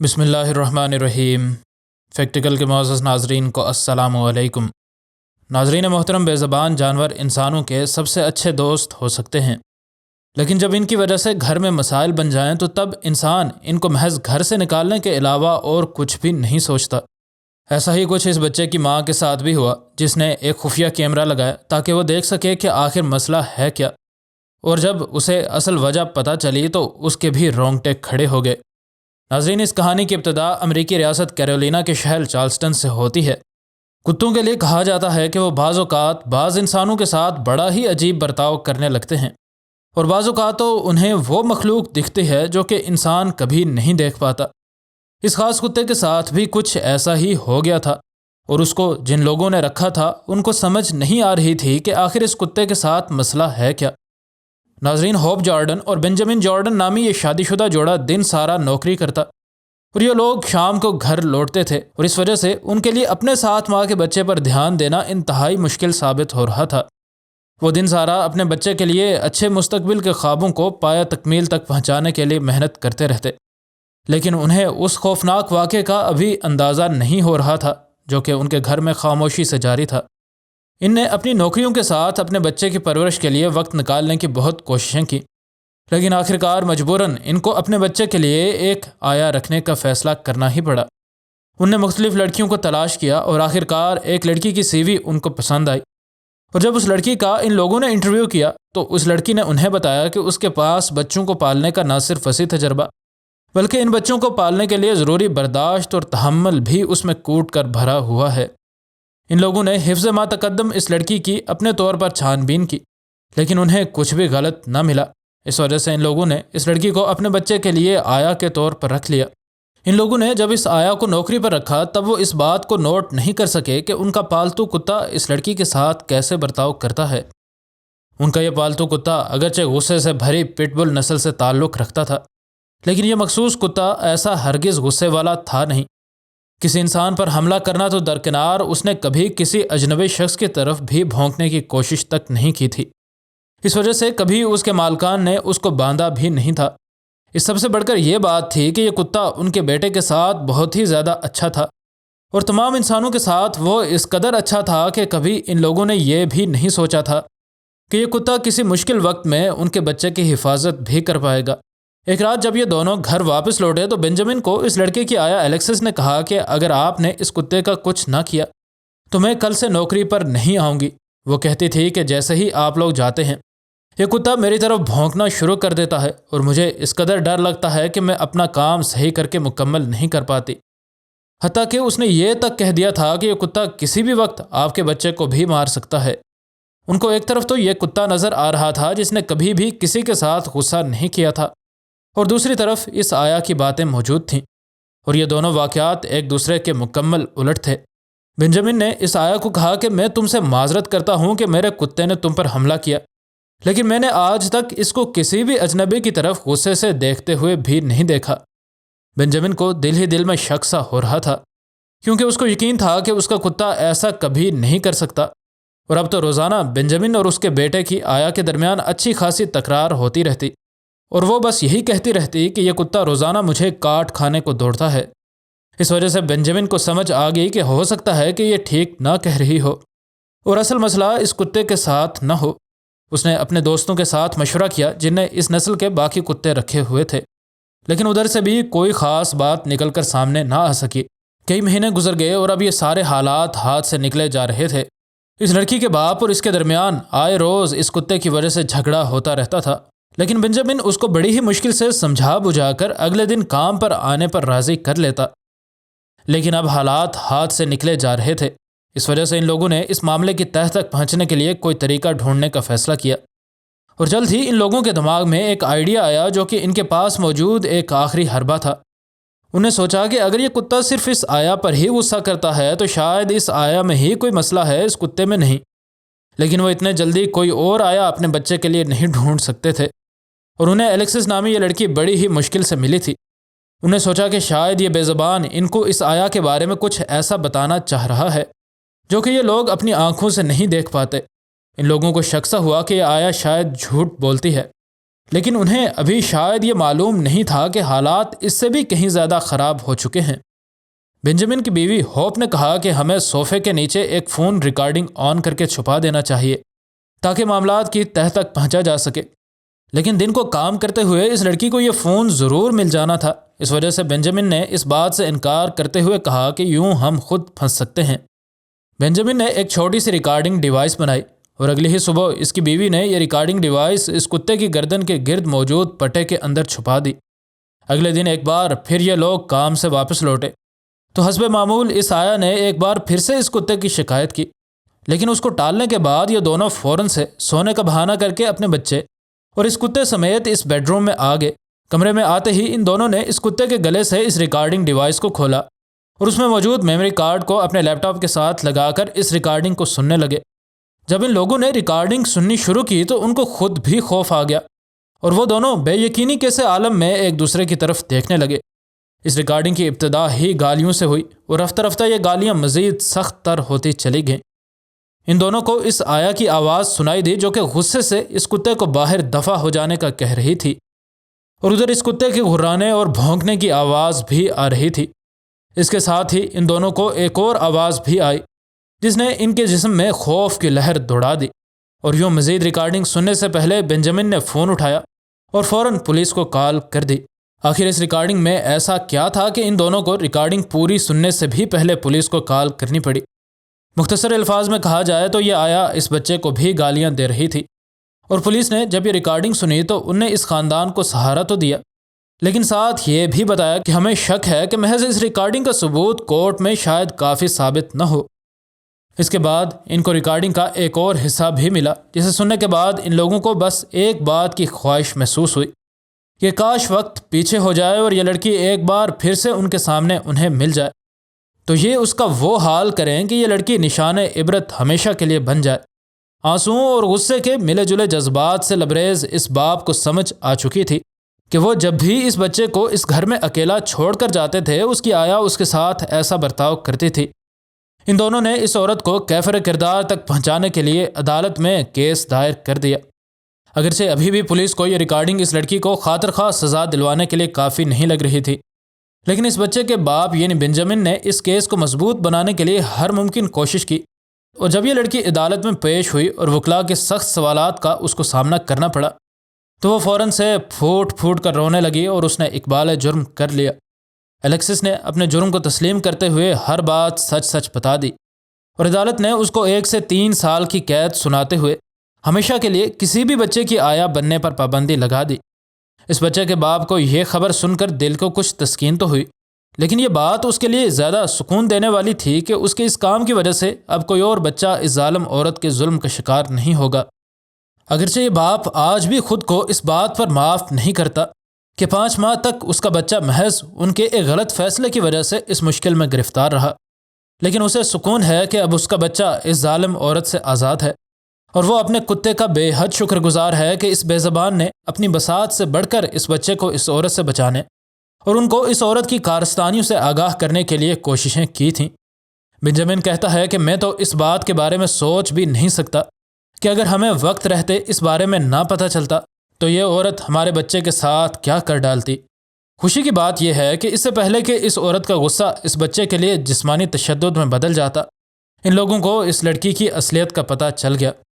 بسم اللہ الرحمن الرحیم۔ فیکٹیکل کے معزز ناظرین کو السلام علیکم۔ ناظرین محترم، بے زبان جانور انسانوں کے سب سے اچھے دوست ہو سکتے ہیں، لیکن جب ان کی وجہ سے گھر میں مسائل بن جائیں تو تب انسان ان کو محض گھر سے نکالنے کے علاوہ اور کچھ بھی نہیں سوچتا۔ ایسا ہی کچھ اس بچے کی ماں کے ساتھ بھی ہوا، جس نے ایک خفیہ کیمرہ لگایا تاکہ وہ دیکھ سکے کہ آخر مسئلہ ہے کیا، اور جب اسے اصل وجہ پتہ چلی تو اس کے بھی رونگٹے کھڑے ہو گئے۔ ناظرین، اس کہانی کی ابتدا امریکی ریاست کیرولینا کے شہر چارلسٹن سے ہوتی ہے۔ کتوں کے لیے کہا جاتا ہے کہ وہ بعض اوقات بعض انسانوں کے ساتھ بڑا ہی عجیب برتاؤ کرنے لگتے ہیں، اور بعض اوقات تو انہیں وہ مخلوق دکھتی ہے جو کہ انسان کبھی نہیں دیکھ پاتا۔ اس خاص کتے کے ساتھ بھی کچھ ایسا ہی ہو گیا تھا، اور اس کو جن لوگوں نے رکھا تھا ان کو سمجھ نہیں آ رہی تھی کہ آخر اس کتے کے ساتھ مسئلہ ہے کیا۔ ناظرین، ہوپ جارڈن اور بنجامن جارڈن نامی یہ شادی شدہ جوڑا دن سارا نوکری کرتا، اور یہ لوگ شام کو گھر لوٹتے تھے، اور اس وجہ سے ان کے لیے اپنے ساتھ ماں کے بچے پر دھیان دینا انتہائی مشکل ثابت ہو رہا تھا۔ وہ دن سارا اپنے بچے کے لیے اچھے مستقبل کے خوابوں کو پایہ تکمیل تک پہنچانے کے لیے محنت کرتے رہتے، لیکن انہیں اس خوفناک واقعے کا ابھی اندازہ نہیں ہو رہا تھا جو کہ ان کے گھر میں خاموشی سے جاری تھا۔ ان نے اپنی نوکریوں کے ساتھ اپنے بچے کی پرورش کے لیے وقت نکالنے کی بہت کوششیں کی، لیکن آخرکار مجبوراً ان کو اپنے بچے کے لیے ایک آیا رکھنے کا فیصلہ کرنا ہی پڑا۔ ان نے مختلف لڑکیوں کو تلاش کیا، اور آخرکار ایک لڑکی کی CV ان کو پسند آئی، اور جب اس لڑکی کا ان لوگوں نے انٹرویو کیا تو اس لڑکی نے انہیں بتایا کہ اس کے پاس بچوں کو پالنے کا نہ صرف وسیع تجربہ، بلکہ ان بچوں کو پالنے کے لیے ضروری برداشت اور تحمل بھی اس میں کوٹ کر بھرا ہوا ہے۔ ان لوگوں نے حفظ ما تقدم اس لڑکی کی اپنے طور پر چھان بین کی، لیکن انہیں کچھ بھی غلط نہ ملا۔ اس وجہ سے ان لوگوں نے اس لڑکی کو اپنے بچے کے لیے آیا کے طور پر رکھ لیا۔ ان لوگوں نے جب اس آیا کو نوکری پر رکھا تب وہ اس بات کو نوٹ نہیں کر سکے کہ ان کا پالتو کتا اس لڑکی کے ساتھ کیسے برتاؤ کرتا ہے۔ ان کا یہ پالتو کتا اگرچہ غصے سے بھری پٹ بل نسل سے تعلق رکھتا تھا، لیکن یہ مخصوص کتا ایسا ہرگز غصے والا تھا نہیں۔ کسی انسان پر حملہ کرنا تو درکنار، اس نے کبھی کسی اجنبی شخص کی طرف بھی بھونکنے کی کوشش تک نہیں کی تھی۔ اس وجہ سے کبھی اس کے مالکان نے اس کو باندھا بھی نہیں تھا۔ اس سب سے بڑھ کر یہ بات تھی کہ یہ کتا ان کے بیٹے کے ساتھ بہت ہی زیادہ اچھا تھا، اور تمام انسانوں کے ساتھ وہ اس قدر اچھا تھا کہ کبھی ان لوگوں نے یہ بھی نہیں سوچا تھا کہ یہ کتا کسی مشکل وقت میں ان کے بچے کی حفاظت بھی کر پائے گا۔ ایک رات جب یہ دونوں گھر واپس لوٹے تو بنجامن کو اس لڑکے کی آیا الیکسس نے کہا کہ اگر آپ نے اس کتے کا کچھ نہ کیا تو میں کل سے نوکری پر نہیں آؤں گی۔ وہ کہتی تھی کہ جیسے ہی آپ لوگ جاتے ہیں یہ کتا میری طرف بھونکنا شروع کر دیتا ہے، اور مجھے اس قدر ڈر لگتا ہے کہ میں اپنا کام صحیح کر کے مکمل نہیں کر پاتی۔ حتیٰ کہ اس نے یہ تک کہہ دیا تھا کہ یہ کتا کسی بھی وقت آپ کے بچے کو بھی مار سکتا ہے۔ ان کو ایک طرف تو یہ کتا نظر آ رہا تھا جس نے کبھی بھی کسی کے ساتھ غصہ نہیں کیا تھا، اور دوسری طرف اس آیا کی باتیں موجود تھیں، اور یہ دونوں واقعات ایک دوسرے کے مکمل الٹ تھے۔ بنجامن نے اس آیا کو کہا کہ میں تم سے معذرت کرتا ہوں کہ میرے کتے نے تم پر حملہ کیا، لیکن میں نے آج تک اس کو کسی بھی اجنبی کی طرف غصے سے دیکھتے ہوئے بھی نہیں دیکھا۔ بنجامن کو دل ہی دل میں شک سا ہو رہا تھا، کیونکہ اس کو یقین تھا کہ اس کا کتا ایسا کبھی نہیں کر سکتا، اور اب تو روزانہ بنجامن اور اس کے بیٹے کی آیا کے درمیان اچھی خاصی تکرار ہوتی رہتی، اور وہ بس یہی کہتی رہتی کہ یہ کتا روزانہ مجھے کاٹ کھانے کو دوڑتا ہے۔ اس وجہ سے بنجامن کو سمجھ آ گئی کہ ہو سکتا ہے کہ یہ ٹھیک نہ کہہ رہی ہو، اور اصل مسئلہ اس کتے کے ساتھ نہ ہو۔ اس نے اپنے دوستوں کے ساتھ مشورہ کیا جن نے اس نسل کے باقی کتے رکھے ہوئے تھے، لیکن ادھر سے بھی کوئی خاص بات نکل کر سامنے نہ آ سکی۔ کئی مہینے گزر گئے اور اب یہ سارے حالات ہاتھ سے نکلے جا رہے تھے۔ اس لڑکی کے باپ اور اس کے درمیان آئے روز اس کتے کی وجہ سے جھگڑا ہوتا رہتا تھا، لیکن بنجامن اس کو بڑی ہی مشکل سے سمجھا بجھا کر اگلے دن کام پر آنے پر راضی کر لیتا، لیکن اب حالات ہاتھ سے نکلے جا رہے تھے۔ اس وجہ سے ان لوگوں نے اس معاملے کی تہہ تک پہنچنے کے لیے کوئی طریقہ ڈھونڈنے کا فیصلہ کیا، اور جلد ہی ان لوگوں کے دماغ میں ایک آئیڈیا آیا جو کہ ان کے پاس موجود ایک آخری حربہ تھا۔ انہیں سوچا کہ اگر یہ کتا صرف اس آیا پر ہی غصہ کرتا ہے تو شاید اس آیا میں ہی کوئی مسئلہ ہے، اس کتے میں نہیں۔ لیکن وہ اتنے جلدی کوئی اور آیا اپنے بچے کے لیے نہیں ڈھونڈ سکتے تھے، اور انہیں الیکسس نامی یہ لڑکی بڑی ہی مشکل سے ملی تھی۔ انہیں سوچا کہ شاید یہ بے زبان ان کو اس آیا کے بارے میں کچھ ایسا بتانا چاہ رہا ہے جو کہ یہ لوگ اپنی آنکھوں سے نہیں دیکھ پاتے۔ ان لوگوں کو شک سا ہوا کہ یہ آیا شاید جھوٹ بولتی ہے، لیکن انہیں ابھی شاید یہ معلوم نہیں تھا کہ حالات اس سے بھی کہیں زیادہ خراب ہو چکے ہیں۔ بنجامن کی بیوی ہوپ نے کہا کہ ہمیں صوفے کے نیچے ایک فون ریکارڈنگ آن کر کے چھپا دینا چاہیے تاکہ معاملات کی تہہ تک پہنچا جا سکے، لیکن دن کو کام کرتے ہوئے اس لڑکی کو یہ فون ضرور مل جانا تھا۔ اس وجہ سے بنجامن نے اس بات سے انکار کرتے ہوئے کہا کہ یوں ہم خود پھنس سکتے ہیں۔ بنجامن نے ایک چھوٹی سی ریکارڈنگ ڈیوائس بنائی اور اگلی ہی صبح اس کی بیوی نے یہ ریکارڈنگ ڈیوائس اس کتے کی گردن کے گرد موجود پٹے کے اندر چھپا دی۔ اگلے دن ایک بار پھر یہ لوگ کام سے واپس لوٹے تو حسب معمول اس آیا نے ایک بار پھر سے اس کتے کی شکایت کی، لیکن اس کو ٹالنے کے بعد یہ دونوں فوراً سے سونے کا بہانہ کر کے اپنے بچے اور اس کتے سمیت اس بیڈ روم میں آ گئے۔ کمرے میں آتے ہی ان دونوں نے اس کتے کے گلے سے اس ریکارڈنگ ڈیوائس کو کھولا اور اس میں موجود میموری کارڈ کو اپنے لیپ ٹاپ کے ساتھ لگا کر اس ریکارڈنگ کو سننے لگے۔ جب ان لوگوں نے ریکارڈنگ سننی شروع کی تو ان کو خود بھی خوف آ گیا اور وہ دونوں بے یقینی کے سے عالم میں ایک دوسرے کی طرف دیکھنے لگے۔ اس ریکارڈنگ کی ابتدا ہی گالیوں سے ہوئی اور رفتہ رفتہ یہ گالیاں مزید سخت تر ہوتی چلی گئیں۔ ان دونوں کو اس آیا کی آواز سنائی دی جو کہ غصے سے اس کتے کو باہر دفع ہو جانے کا کہہ رہی تھی، اور ادھر اس کتے کے گھرانے اور بھونکنے کی آواز بھی آ رہی تھی۔ اس کے ساتھ ہی ان دونوں کو ایک اور آواز بھی آئی جس نے ان کے جسم میں خوف کی لہر دوڑا دی، اور یوں مزید ریکارڈنگ سننے سے پہلے بنجامن نے فون اٹھایا اور فوراً پولیس کو کال کر دی۔ آخر اس ریکارڈنگ میں ایسا کیا تھا کہ ان دونوں کو ریکارڈنگ پوری سننے سے بھی پہلے پولیس کو کال کرنی پڑی؟ مختصر الفاظ میں کہا جائے تو یہ آیا اس بچے کو بھی گالیاں دے رہی تھی، اور پولیس نے جب یہ ریکارڈنگ سنی تو ان نے اس خاندان کو سہارا تو دیا، لیکن ساتھ یہ بھی بتایا کہ ہمیں شک ہے کہ محض اس ریکارڈنگ کا ثبوت کورٹ میں شاید کافی ثابت نہ ہو۔ اس کے بعد ان کو ریکارڈنگ کا ایک اور حصہ بھی ملا جسے سننے کے بعد ان لوگوں کو بس ایک بات کی خواہش محسوس ہوئی کہ کاش وقت پیچھے ہو جائے اور یہ لڑکی ایک بار پھر سے ان کے سامنے انہیں مل جائے تو یہ اس کا وہ حال کریں کہ یہ لڑکی نشان عبرت ہمیشہ کے لیے بن جائے۔ آنسوؤں اور غصے کے ملے جلے جذبات سے لبریز اس باپ کو سمجھ آ چکی تھی کہ وہ جب بھی اس بچے کو اس گھر میں اکیلا چھوڑ کر جاتے تھے اس کی آیا اس کے ساتھ ایسا برتاؤ کرتی تھی۔ ان دونوں نے اس عورت کو کیفر کردار تک پہنچانے کے لیے عدالت میں کیس دائر کر دیا۔ اگرچہ ابھی بھی پولیس کو یہ ریکارڈنگ اس لڑکی کو خاطر خواہ سزا دلوانے کے لیے کافی نہیں لگ رہی تھی، لیکن اس بچے کے باپ یعنی بنجامن نے اس کیس کو مضبوط بنانے کے لیے ہر ممکن کوشش کی، اور جب یہ لڑکی عدالت میں پیش ہوئی اور وکلاء کے سخت سوالات کا اس کو سامنا کرنا پڑا تو وہ فوراً سے پھوٹ پھوٹ کر رونے لگی اور اس نے اقبال جرم کر لیا۔ الیکسس نے اپنے جرم کو تسلیم کرتے ہوئے ہر بات سچ سچ بتا دی، اور عدالت نے اس کو 1 سے 3 سال کی قید سناتے ہوئے ہمیشہ کے لیے کسی بھی بچے کی آیا بننے پر پابندی لگا دی۔ اس بچے کے باپ کو یہ خبر سن کر دل کو کچھ تسکین تو ہوئی، لیکن یہ بات اس کے لیے زیادہ سکون دینے والی تھی کہ اس کے اس کام کی وجہ سے اب کوئی اور بچہ اس ظالم عورت کے ظلم کا شکار نہیں ہوگا۔ اگرچہ یہ باپ آج بھی خود کو اس بات پر معاف نہیں کرتا کہ 5 ماہ تک اس کا بچہ محض ان کے ایک غلط فیصلے کی وجہ سے اس مشکل میں گرفتار رہا، لیکن اسے سکون ہے کہ اب اس کا بچہ اس ظالم عورت سے آزاد ہے، اور وہ اپنے کتے کا بے حد شکر گزار ہے کہ اس بے زبان نے اپنی بساط سے بڑھ کر اس بچے کو اس عورت سے بچانے اور ان کو اس عورت کی کارستانیوں سے آگاہ کرنے کے لیے کوششیں کی تھیں۔ بنجامن کہتا ہے کہ میں تو اس بات کے بارے میں سوچ بھی نہیں سکتا کہ اگر ہمیں وقت رہتے اس بارے میں نہ پتہ چلتا تو یہ عورت ہمارے بچے کے ساتھ کیا کر ڈالتی۔ خوشی کی بات یہ ہے کہ اس سے پہلے کہ اس عورت کا غصہ اس بچے کے لیے جسمانی تشدد میں بدل جاتا، ان لوگوں کو اس لڑکی کی اصلیت کا پتہ چل گیا۔